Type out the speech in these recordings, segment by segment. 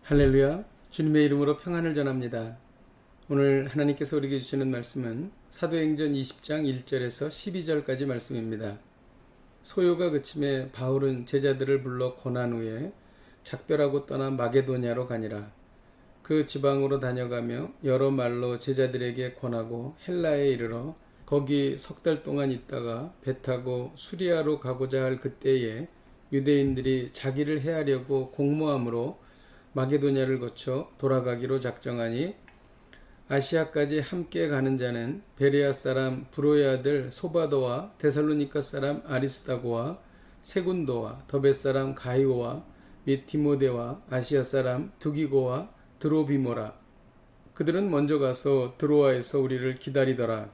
할렐루야, 주님의 이름으로 평안을 전합니다. 오늘 하나님께서 우리에게 주시는 말씀은 사도행전 20장 1절에서 12절까지 말씀입니다. 소요가 그침에 바울은 제자들을 불러 권한 후에 작별하고 떠나 마게도냐로 가니라. 그 지방으로 다녀가며 여러 말로 제자들에게 권하고 헬라에 이르러 거기 석 달 동안 있다가 배 타고 수리아로 가고자 할 그때에 유대인들이 자기를 해하려고 공모함으로 마게도냐를 거쳐 돌아가기로 작정하니 아시아까지 함께 가는 자는 베레아 사람 브로의 아들 소바도와 데살로니가 사람 아리스다고와 세군도와 더베 사람 가이오와 및 디모데와 아시아 사람 두기고와 드로비모라. 그들은 먼저 가서 드로아에서 우리를 기다리더라.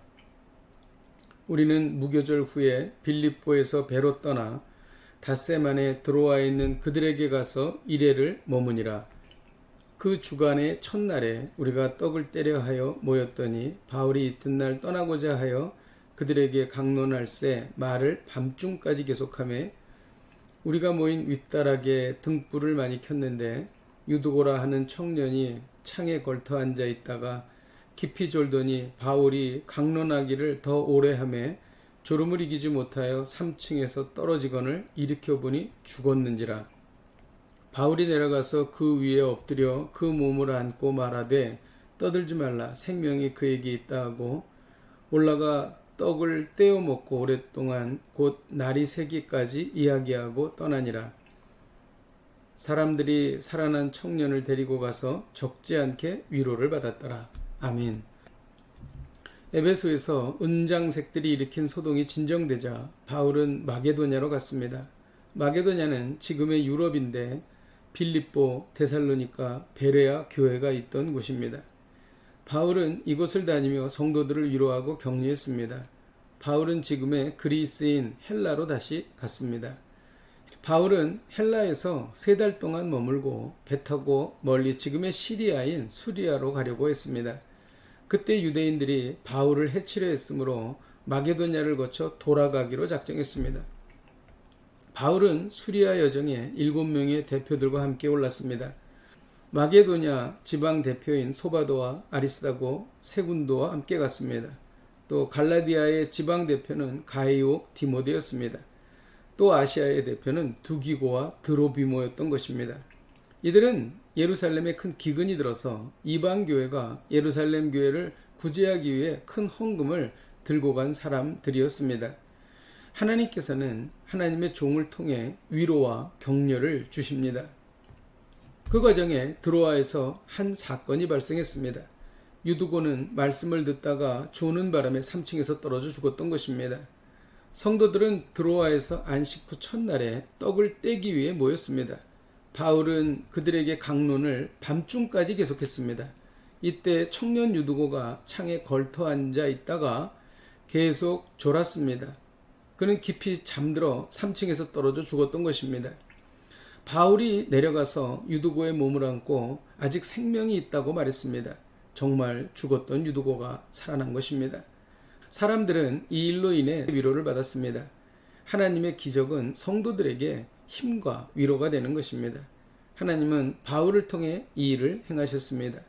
우리는 무교절 후에 빌립보에서 배로 떠나 닷새 만에 드로아에 있는 그들에게 가서 이레를 머무니라. 그 주간의 첫날에 우리가 떡을 떼려 하여 모였더니 바울이 이튿날 떠나고자 하여 그들에게 강론할새 말을 밤중까지 계속하며 우리가 모인 윗다락에 등불을 많이 켰는데 유두고라 하는 청년이 창에 걸터 앉아 있다가 깊이 졸더니 바울이 강론하기를 더 오래 하며 졸음을 이기지 못하여 3층에서 떨어지거늘 일으켜보니 죽었는지라. 바울이 내려가서 그 위에 엎드려 그 몸을 안고 말하되 떠들지 말라, 생명이 그에게 있다 하고 올라가 떡을 떼어 먹고 오랫동안 곧 날이 새기까지 이야기하고 떠나니라. 사람들이 살아난 청년을 데리고 가서 적지 않게 위로를 받았더라. 아멘. 에베소에서 은장색들이 일으킨 소동이 진정되자 바울은 마게도냐로 갔습니다. 마게도냐는 지금의 유럽인데 빌립보, 데살로니가, 베레아 교회가 있던 곳입니다. 바울은 이곳을 다니며 성도들을 위로하고 격려했습니다. 바울은 지금의 그리스인 헬라로 다시 갔습니다. 바울은 헬라에서 3달 동안 머물고 배 타고 멀리 지금의 시리아인 수리아로 가려고 했습니다. 그때 유대인들이 바울을 해치려 했으므로 마게도냐를 거쳐 돌아가기로 작정했습니다. 바울은 수리아 여정에 7명의 대표들과 함께 올랐습니다. 마게도냐 지방 대표인 소바도와 아리스다고 세군도와 함께 갔습니다. 또 갈라디아의 지방 대표는 가이오 디모데였습니다. 또 아시아의 대표는 두기고와 드로비모였던 것입니다. 이들은 예루살렘에 큰 기근이 들어서 이방 교회가 예루살렘 교회를 구제하기 위해 큰 헌금을 들고 간 사람들이었습니다. 하나님께서는 하나님의 종을 통해 위로와 격려를 주십니다. 그 과정에 드로아에서 한 사건이 발생했습니다. 유두고는 말씀을 듣다가 조는 바람에 3층에서 떨어져 죽었던 것입니다. 성도들은 드로아에서 안식 후 첫날에 떡을 떼기 위해 모였습니다. 바울은 그들에게 강론을 밤중까지 계속했습니다. 이때 청년 유두고가 창에 걸터 앉아 있다가 계속 졸았습니다. 그는 깊이 잠들어 3층에서 떨어져 죽었던 것입니다. 바울이 내려가서 유두고의 몸을 안고 아직 생명이 있다고 말했습니다. 정말 죽었던 유두고가 살아난 것입니다. 사람들은 이 일로 인해 위로를 받았습니다. 하나님의 기적은 성도들에게 힘과 위로가 되는 것입니다. 하나님은 바울을 통해 이 일을 행하셨습니다.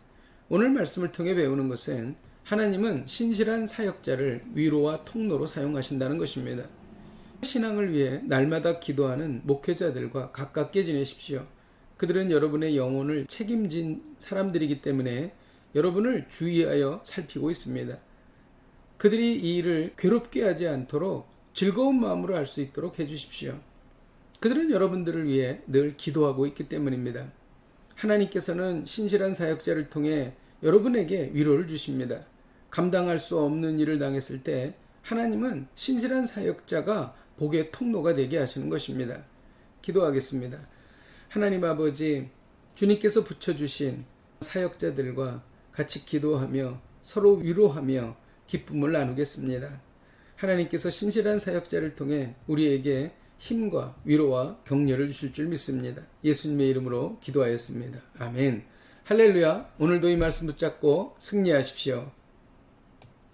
오늘 말씀을 통해 배우는 것은 하나님은 신실한 사역자를 위로와 통로로 사용하신다는 것입니다. 신앙을 위해 날마다 기도하는 목회자들과 가깝게 지내십시오. 그들은 여러분의 영혼을 책임진 사람들이기 때문에 여러분을 주의하여 살피고 있습니다. 그들이 이 일을 괴롭게 하지 않도록 즐거운 마음으로 할 수 있도록 해주십시오. 그들은 여러분들을 위해 늘 기도하고 있기 때문입니다. 하나님께서는 신실한 사역자를 통해 여러분에게 위로를 주십니다. 감당할 수 없는 일을 당했을 때 하나님은 신실한 사역자가 복의 통로가 되게 하시는 것입니다. 기도하겠습니다. 하나님 아버지, 주님께서 붙여주신 사역자들과 같이 기도하며 서로 위로하며 기쁨을 나누겠습니다. 하나님께서 신실한 사역자를 통해 우리에게 힘과 위로와 격려를 주실 줄 믿습니다. 예수님의 이름으로 기도하였습니다. 아멘. 할렐루야. 오늘도 이 말씀 붙잡고 승리하십시오.